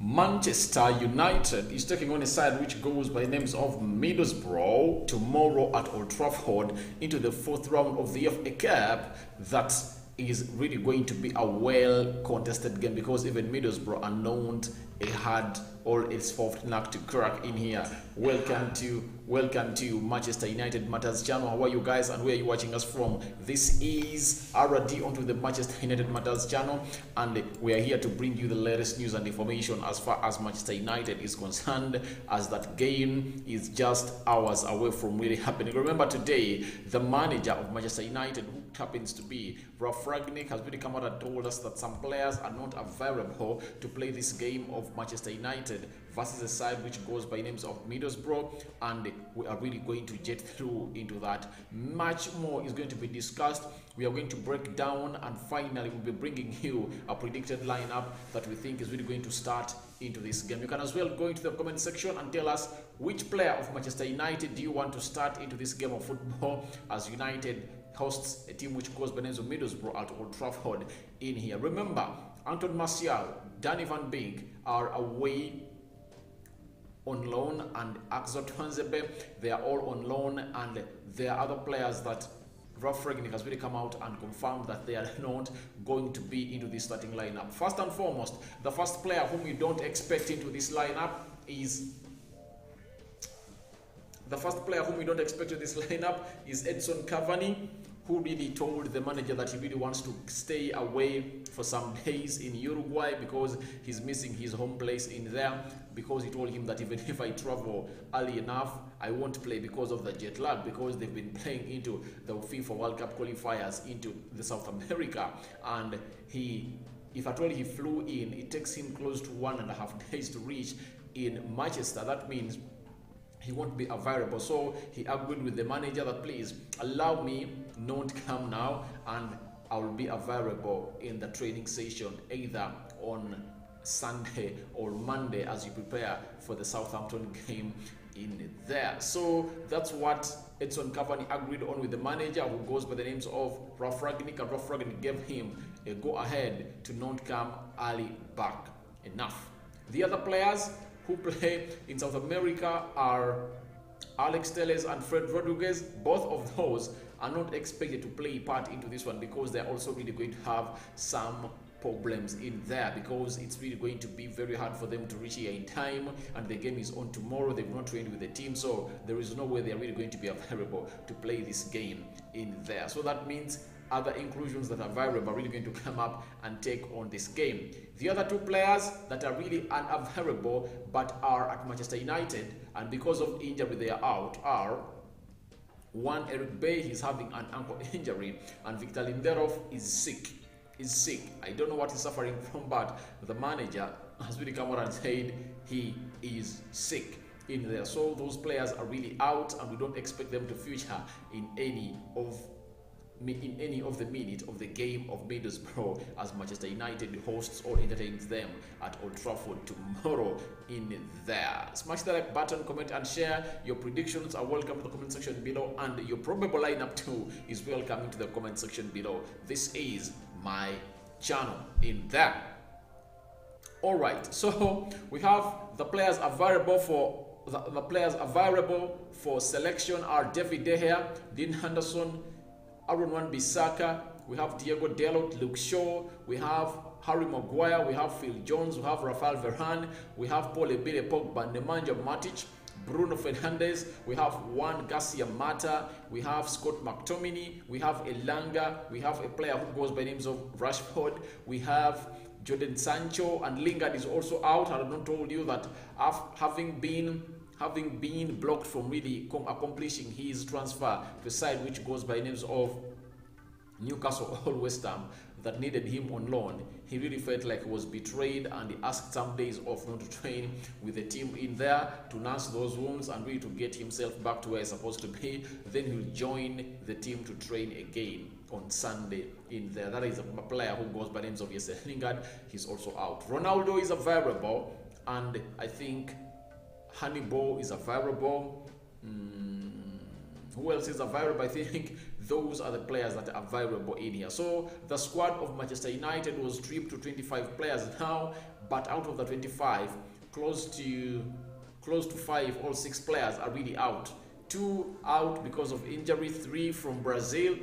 Manchester United is taking on a side which goes by the names of Middlesbrough tomorrow at Old Trafford into the fourth round of the FA Cup. That is really going to be a well contested game because even Middlesbrough are known it had all its fourth nut to crack in here. Welcome to Manchester United Matters channel. How are you guys and where are you watching us from? This is RD onto the Manchester United Matters channel, and we are here to bring you the latest news and information as far as Manchester United is concerned, as that game is just hours away from really happening. Remember, today the manager of Manchester United, who happens to be Ralf Rangnick, has really come out and told us that some players are not available to play this game of Manchester United versus a side which goes by names of Middlesbrough, and we are really going to jet through into that. Much more is going to be discussed. We are going to break down, and finally we'll be bringing you a predicted lineup that we think is really going to start into this game. You can as well go into the comment section and tell us which player of Manchester United do you want to start into this game of football, as United hosts a team which goes by names of Middlesbrough at Old Trafford in here. Remember, Anton Martial, Danny Van Beek are away on loan, and Axel Tuanzebe, they are all on loan, and there are other players that Ralf Rangnick has really come out and confirmed that they are not going to be into this starting lineup. First and foremost, the first player whom you don't expect into this lineup is Edson Cavani, who really told the manager that he really wants to stay away for some days in Uruguay because he's missing his home place in there, because he told him that even if I travel early enough, I won't play because of the jet lag, because they've been playing into the FIFA World Cup qualifiers into the South America, and if at all he flew in, it takes him close to 1.5 days to reach in Manchester. That means he won't be available. So he agreed with the manager that please allow me not come now, and I will be available in the training session either on Sunday or Monday as you prepare for the Southampton game in there. So that's what Edson Cavani agreed on with the manager, who goes by the names of Ralf Rangnick, and Ralf Rangnick gave him a go ahead to not come early back enough. The other players who play in South America are Alex Telles and Fred Rodriguez. Both of those are not expected to play part into this one because they're also really going to have some problems in there, because it's really going to be very hard for them to reach here in time, and the game is on tomorrow. They've not trained with the team, so there is no way they're really going to be available to play this game in there. So that means other inclusions that are available are really going to come up and take on this game. The other two players that are really unavailable but are at Manchester United, and because of injury they are out, are one, Eric Bay, he's having an ankle injury, and Victor Lindelof is sick. I don't know what he's suffering from, but the manager has really come out and said he is sick in there. So those players are really out, and we don't expect them to feature in any of the minutes of the game of Middlesbrough, as Manchester United hosts or entertains them at Old Trafford tomorrow in there. Smash the like button, comment and share. Your predictions are welcome to the comment section below, and your probable lineup too is welcome into the comment section below. This is my channel in there. All right, so we have the players available for the players available for selection are David De Gea, Dean Henderson, Aaron Wan-Bissaka, we have Diego Dalot, Luke Shaw, we have Harry Maguire, we have Phil Jones, we have Rafael Varane, we have Paul Ebile, Pogba, Nemanja Matic, Bruno Fernandes, we have Juan Garcia Mata, we have Scott McTominay, we have Elanga, we have a player who goes by names of Rashford, we have Jadon Sancho, and Lingard is also out. I have not told you that having been blocked from really accomplishing his transfer to a side which goes by names of Newcastle or West Ham that needed him on loan, he really felt like he was betrayed, and he asked some days off not to train with the team in there to nurse those wounds and really to get himself back to where he's supposed to be. Then he'll join the team to train again on Sunday in there. That is a player who goes by names of Lingard. He's also out. Ronaldo is available, and I think Hannibal is available. Who else is available? I think those are the players that are available in here. So the squad of Manchester United was stripped to 25 players now, but out of the 25, close to 5 or 6 players are really out. 2 out because of injury, 3 from Brazil.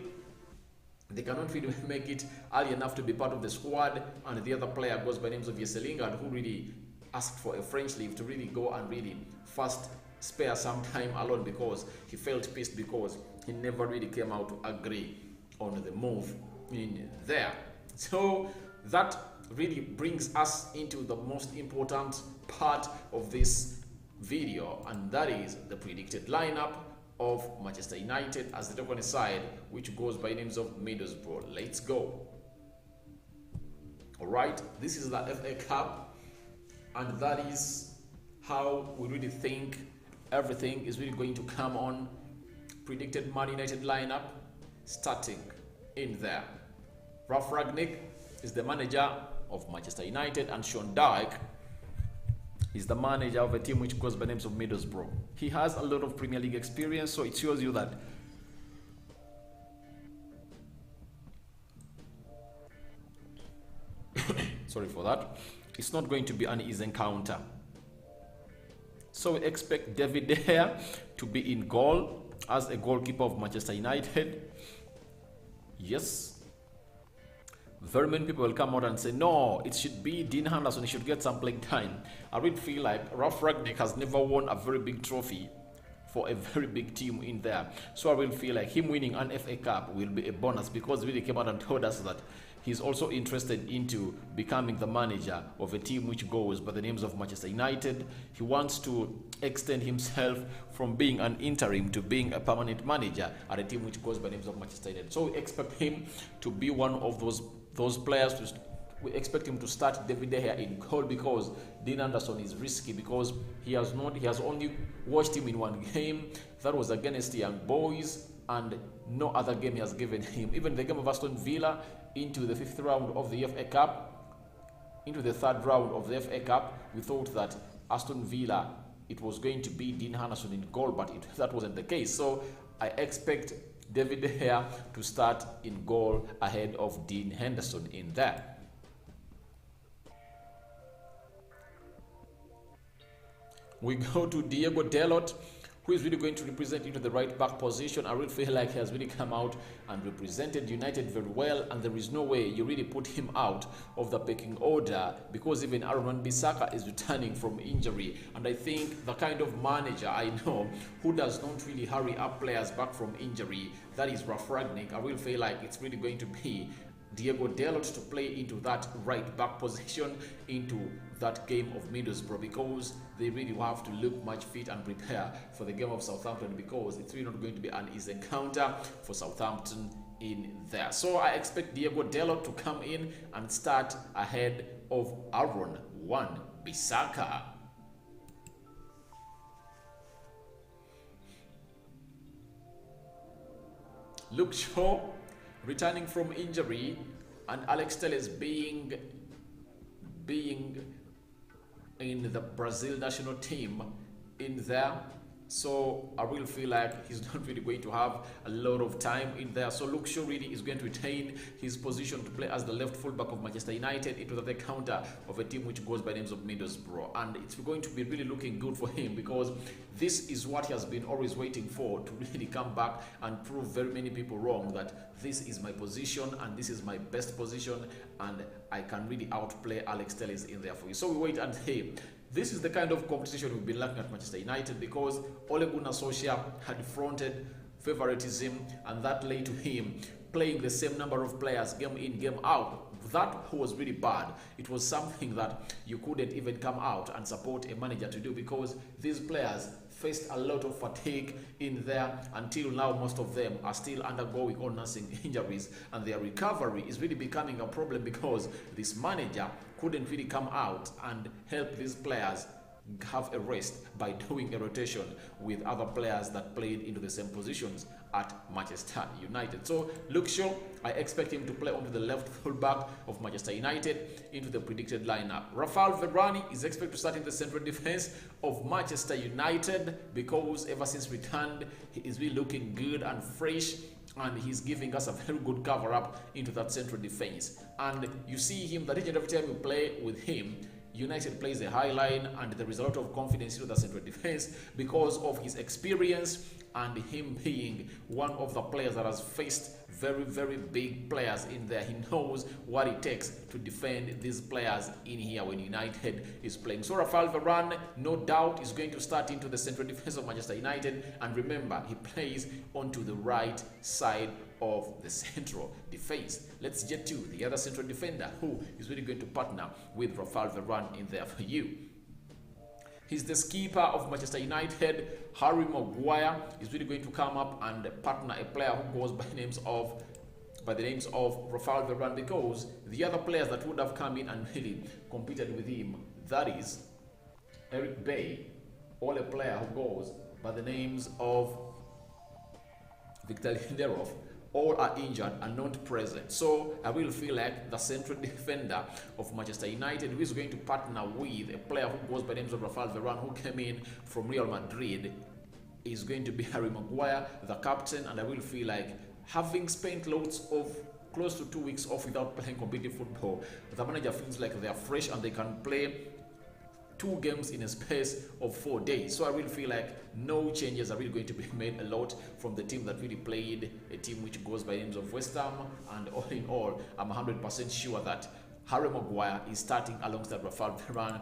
They cannot really make it early enough to be part of the squad, and the other player goes by names of Jesse Lingard, who really asked for a French leave to really go and really first spare some time alone because he felt pissed because he never really came out to agree on the move in there. So that really brings us into the most important part of this video, and that is the predicted lineup of Manchester United as the top side, which goes by names of Middlesbrough. Let's go. Alright, this is the FA Cup, and that is how we really think everything is really going to come on. Predicted Man United lineup starting in there. Ralf Rangnick is the manager of Manchester United, and Sean Dyche is the manager of a team which goes by names of Middlesbrough. He has a lot of Premier League experience, so it shows you that sorry for that, it's not going to be an easy encounter. So we expect David De Gea to be in goal as a goalkeeper of Manchester United. Yes, very many people will come out and say, no, it should be Dean Henderson, he should get some playing time. I really feel like Ralf Rangnick has never won a very big trophy for a very big team in there. So I really feel like him winning an FA Cup will be a bonus, because he really came out and told us that he's also interested into becoming the manager of a team which goes by the names of Manchester United. He wants to extend himself from being an interim to being a permanent manager at a team which goes by the names of Manchester United. So we expect him to be one of those players. We expect him to start David De Gea in goal, because Dean Anderson is risky, because he has only watched him in one game. That was against the Young Boys, and no other game he has given him. Even the game of Aston Villa into the 5th round of the FA Cup, into the 3rd round of the FA Cup, we thought that Aston Villa, it was going to be Dean Henderson in goal, but that wasn't the case. So I expect David De Gea to start in goal ahead of Dean Henderson in there. We go to Diego Dalot, who is really going to represent into the right back position. I really feel like he has really come out and represented United very well, and there is no way you really put him out of the pecking order, because even Aaron Wan-Bissaka is returning from injury, and I think the kind of manager I know who does not really hurry up players back from injury, that is Ralf Rangnick. I really feel like it's really going to be Diego Dalot to play into that right back position into that game of Middlesbrough, because they really have to look much fit and prepare for the game of Southampton, because it's really not going to be an easy encounter for Southampton in there. So I expect Diego Dalot to come in and start ahead of Aaron Wan-Bissaka. Luke Shaw returning from injury, and Alex Telles being in the Brazil national team in there. So I really feel like he's not really going to have a lot of time in there. So Luke Shaw really is going to retain his position to play as the left fullback of Manchester United into the counter of a team which goes by names of Middlesbrough. And it's going to be really looking good for him, because this is what he has been always waiting for, to really come back and prove very many people wrong that this is my position and this is my best position, and I can really outplay Alex Telles in there for you. So we wait and see. This is the kind of competition we've been lacking at Manchester United, because Ole Gunnar Solskjaer had fronted favoritism, and that led to him playing the same number of players game in, game out. That was really bad. It was something that you couldn't even come out and support a manager to do, because these players faced a lot of fatigue in there. Until now, most of them are still undergoing or nursing injuries, and their recovery is really becoming a problem, because this manager couldn't really come out and help these players have a rest by doing a rotation with other players that played into the same positions at Manchester United. So Luke Shaw, I expect him to play onto the left fullback of Manchester United into the predicted lineup. Rafael Varane is expected to start in the central defense of Manchester United, because ever since returned, he is really looking good and fresh, and he's giving us a very good cover up into that central defense. And you see him that each and every time you play with him, United plays a high line, and there is a lot of confidence into the central defense because of his experience and him being one of the players that has faced very, very big players in there. He knows what it takes to defend these players in here when United is playing. So Rafael Varane, no doubt, is going to start into the central defense of Manchester United. And remember, he plays onto the right side of the central defense. Let's get to the other central defender who is really going to partner with Rafael Varane in there for you. He's the skipper of Manchester United. Harry Maguire is really going to come up and partner a player who goes by the names of Rafael Varane, because the other players that would have come in and really competed with him, that is Eric Bay, or a player who goes by the names of Victor Lindelof, all are injured and not present. So I will feel like the central defender of Manchester United, who is going to partner with a player who goes by the name of Rafael Varane, who came in from Real Madrid, is going to be Harry Maguire, the captain. And I will feel like, having spent lots of close to 2 weeks off without playing competitive football, the manager feels like they are fresh and they can play 2 games in a space of 4 days. So I really feel like no changes are really going to be made a lot from the team that really played, a team which goes by the names of West Ham. And all in all, I'm 100% sure that Harry Maguire is starting alongside Rafael Varane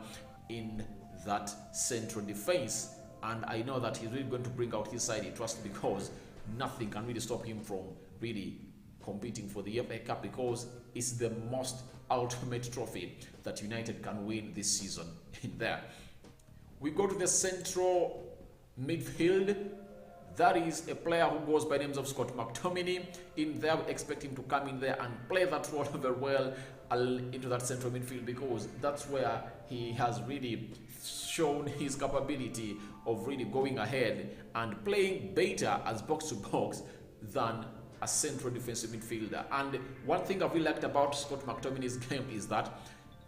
in that central defense. And I know that he's really going to bring out his side, he trusts, because nothing can really stop him from really competing for the FA Cup, because it's the most ultimate trophy that United can win this season in there. We go to the central midfield. That is a player who goes by the names of Scott McTominay. In there, we expect him to come in there and play that role very well into that central midfield, because that's where he has really shown his capability of really going ahead and playing better as box to box than a central defensive midfielder. And one thing I've really liked about Scott McTominay's game is that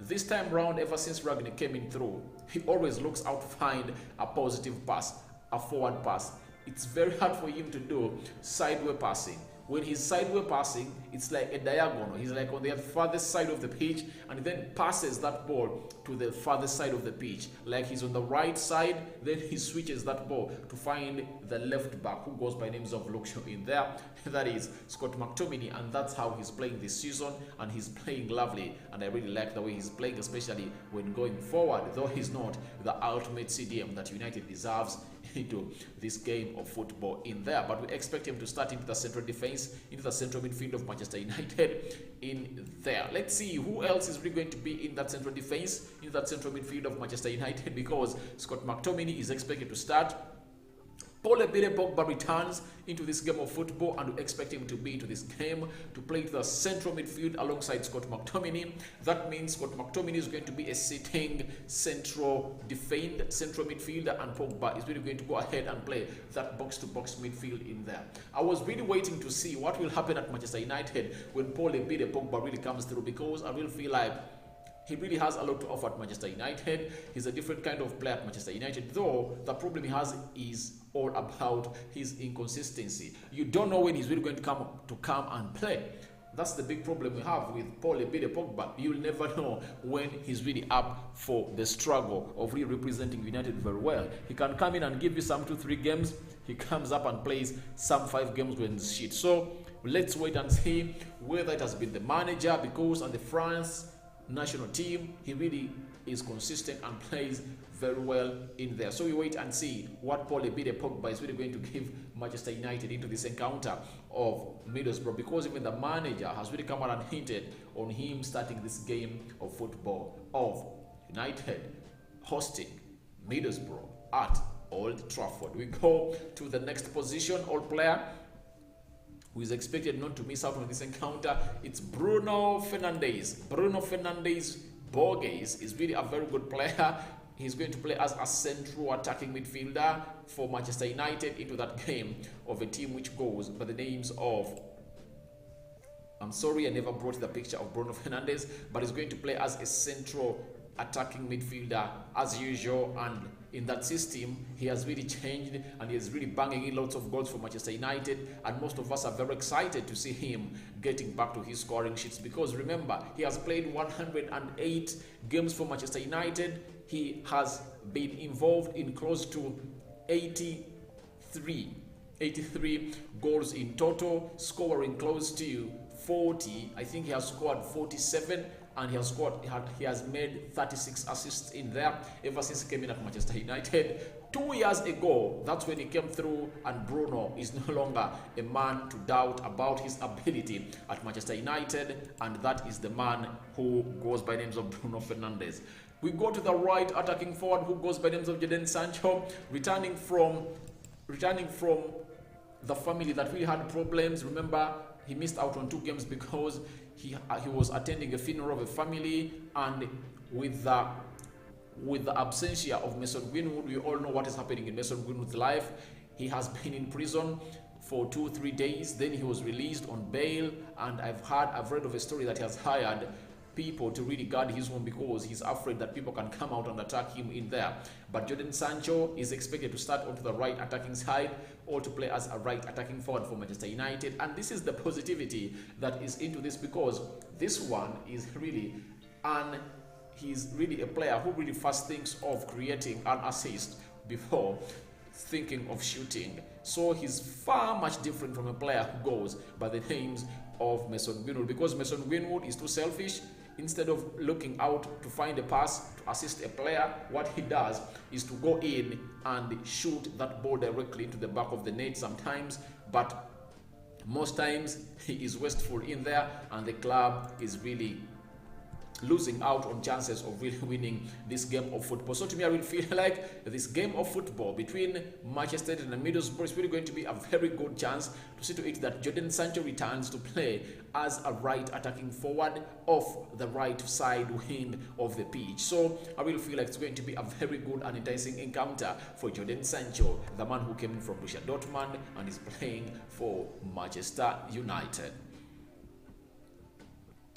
this time round, ever since Ragnick came in through, he always looks out to find a positive pass, a forward pass. It's very hard for him to do sideway passing. When he's sideway passing, it's like a diagonal. He's like on the farthest side of the pitch, and he then passes that ball to the farthest side of the pitch. Like he's on the right side, then he switches that ball to find the left back, who goes by names of Luke Shaw in there. That is Scott McTominay, and that's how he's playing this season, and he's playing lovely. And I really like the way he's playing, especially when going forward, though he's not the ultimate CDM that United deserves into this game of football in there. But we expect him to start into the central defense, into the central midfield of Manchester United in there. Let's see who else is really going to be in that central defense, in that central midfield of Manchester United, because Scott McTominay is expected to start. Pogba returns into this game of football, and we expect him to be into this game to play the central midfield alongside Scott McTominay. That means Scott McTominay is going to be a sitting central midfielder, and Pogba is really going to go ahead and play that box-to-box midfield in there. I was really waiting to see what will happen at Manchester United when Pogba really comes through, because I really feel like he really has a lot to offer at Manchester United. He's a different kind of player at Manchester United, though the problem he has is all about his inconsistency. You don't know when he's really going to come and play. That's the big problem we have with Pogba. You'll never know when he's really up for the struggle of really representing United very well. He can come in and give you some 2-3 games. He comes up and plays some 5 games when it's shit. So let's wait and see whether it has been the manager, because on the France national team, he really is consistent and plays very well in there. So we wait and see what Pogba is really going to give Manchester United into this encounter of Middlesbrough, because even the manager has really come out and hinted on him starting this game of football of United hosting Middlesbrough at Old Trafford. We go to the next position, all player who is expected not to miss out on this encounter. It's Bruno Fernandes. Bruno Fernandes Borges is really a very good player. He's going to play as a central attacking midfielder for Manchester United into that game of a team which goes by the names of, I'm sorry I never brought the picture of Bruno Fernandes, but he's going to play as a central attacking midfielder as usual, and in that system he has really changed and he is really banging in lots of goals for Manchester United, and most of us are very excited to see him getting back to his scoring sheets, because remember, he has played 108 games for Manchester United. He has been involved in close to 83 goals in total, scoring close to 40. I think he has scored 47, and he has made 36 assists in there ever since he came in at Manchester United. 2 years ago, that's when he came through, and Bruno is no longer a man to doubt about his ability at Manchester United, and that is the man who goes by names of Bruno Fernandes. We go to the right attacking forward, who goes by names of Jadon Sancho, returning from the family that really had problems. Remember, he missed out on 2 games because he was attending a funeral of a family, and with the absentia of Mason Greenwood, we all know what is happening in Mason Greenwood's life. He has been in prison for 2-3 days. Then he was released on bail, and I've read of a story that he has hired people to really guard his home because he's afraid that people can come out and attack him in there. But Jadon Sancho is expected to start onto the right attacking side, or to play as a right attacking forward for Manchester United. And this is the positivity that is into this, because this one is really, and he's really a player who really first thinks of creating an assist before thinking of shooting. So he's far much different from a player who goes by the names of Mason Greenwood, because Mason Greenwood is too selfish. Instead of looking out to find a pass to assist a player, what he does is to go in and shoot that ball directly into the back of the net sometimes, but most times he is wasteful in there, and the club is really losing out on chances of really winning this game of football. So to me, I really feel like this game of football between Manchester United and Middlesbrough is really going to be a very good chance to see to it that Jadon Sancho returns to play as a right attacking forward off the right side wing of the pitch. So I really feel like it's going to be a very good and enticing encounter for Jadon Sancho, the man who came in from Borussia Dortmund and is playing for Manchester United.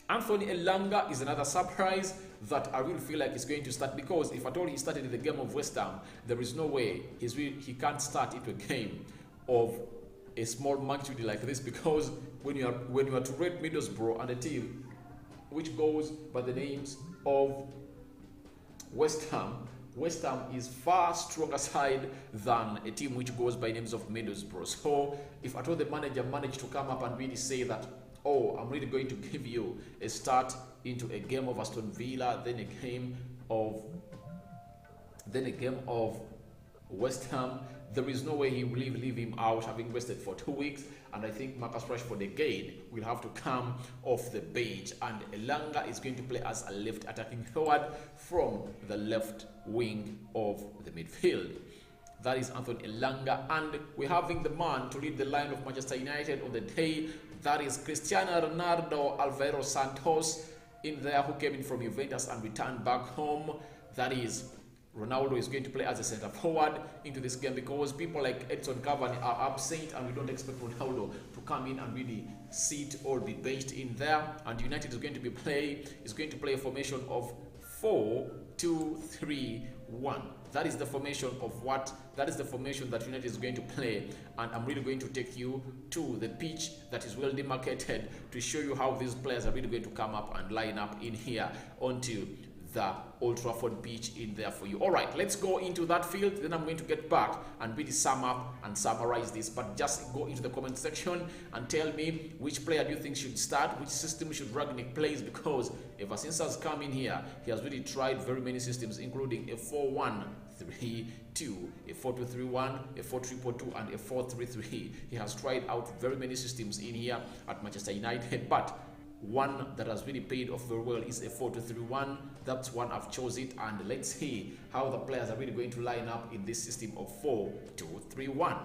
Anthony Elanga is another surprise that I really feel like is going to start, because if at all he started in the game of West Ham, there is no way he can't start into a game of a small magnitude like this, because when you are to rate Middlesbrough and a team which goes by the names of West Ham is far stronger side than a team which goes by names of Middlesbrough. So if at all the manager managed to come up and really say that, oh, I'm really going to give you a start into a game of Aston Villa, then a game of West Ham, there is no way he will leave him out having rested for 2 weeks. And I think Marcus Rashford again will have to come off the bench, and Elanga is going to play as a left attacking forward from the left wing of the midfield. That is Anthony Elanga, and we're having the man to lead the line of Manchester United on the day. That is Cristiano Ronaldo Alvaro Santos in there, who came in from Juventus and returned back home. That is, Ronaldo is going to play as a centre forward into this game, because people like Edson Cavani are absent, and we don't expect Ronaldo to come in and really sit or be benched in there. And United is going to play a formation of 4-2-3-1. That is the formation that United is going to play, and I'm really going to take you to the pitch that is well demarcated to show you how these players are really going to come up and line up in here onto the Old Trafford pitch in there for you. All right, let's go into that field. Then I'm going to get back and really sum up and summarize this. But just go into the comment section and tell me which player do you think should start, which system should Rangnick plays, because ever since he's come in here, he has really tried very many systems, including a 4-1-3-2, a 4-2-3-1, a 4-3-4-2, and a 4-3-3. He has tried out very many systems in here at Manchester United, but one that has really paid off very well is a 4-2-3-1. That's one I've chosen, and let's see how the players are really going to line up in this system of 4-2-3-1.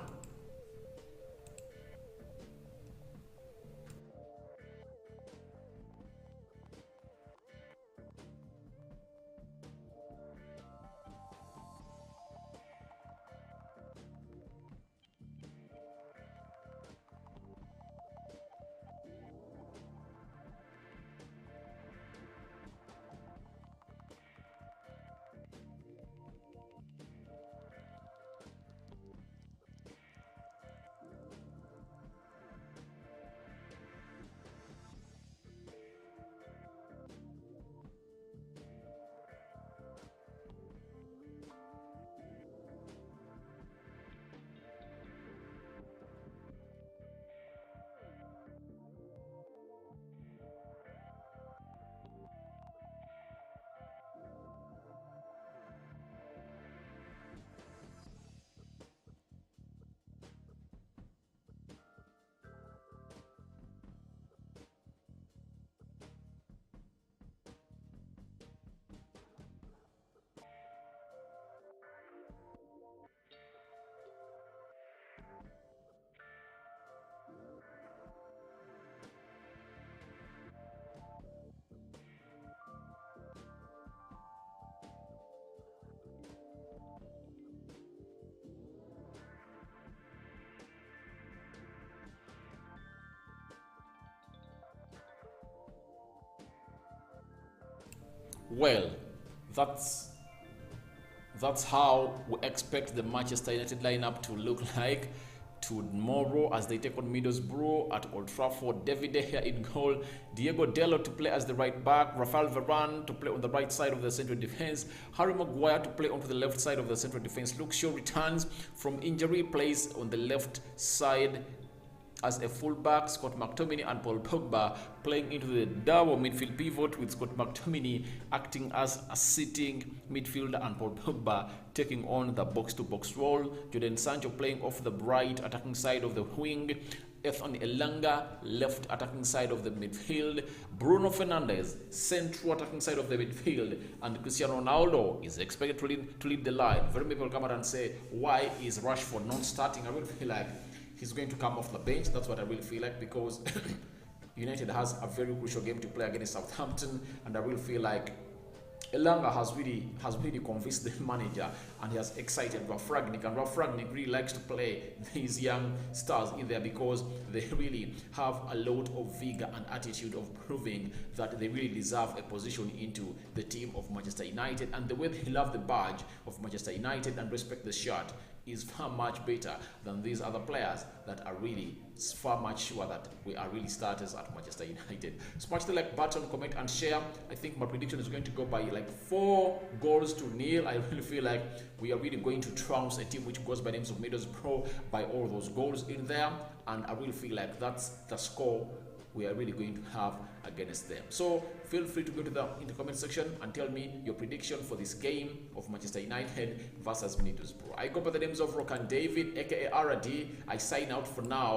Well, that's how we expect the Manchester United lineup to look like tomorrow as they take on Middlesbrough at Old Trafford. David De Gea in goal, Diego Dalot to play as the right back, Rafael Varane to play on the right side of the central defense, Harry Maguire to play onto the left side of the central defense. Luke Shaw returns from injury, plays on the left side as a fullback. Scott McTominay and Paul Pogba playing into the double midfield pivot, with Scott McTominay acting as a sitting midfielder and Paul Pogba taking on the box-to-box role. Jadon Sancho playing off the right attacking side of the wing. Ethan Elanga left attacking side of the midfield. Bruno Fernandes central attacking side of the midfield, and Cristiano Ronaldo is expected to lead the line. Very many people come out and say, why is Rashford not starting? I really feel like he's going to come off the bench. That's what I really feel like, because United has a very crucial game to play against Southampton, and I really feel like Elanga has really convinced the manager, and he has excited Ralf Rangnick, and Ralf Rangnick really likes to play these young stars in there because they really have a lot of vigor and attitude of proving that they really deserve a position into the team of Manchester United, and the way they love the badge of Manchester United and respect the shirt is far much better than these other players that are really far much sure that we are really starters at Manchester United. Smash the like button, comment and share. I think my prediction is going to go by like 4-0. I really feel like we are really going to trounce a team which goes by names of Middlesbrough by all those goals in there, and I really feel like that's the score we are really going to have against them. So feel free to go to the comment section and tell me your prediction for this game of Manchester United versus Middlesbrough. I go by the names of Rock and David, aka RD. I sign out for now.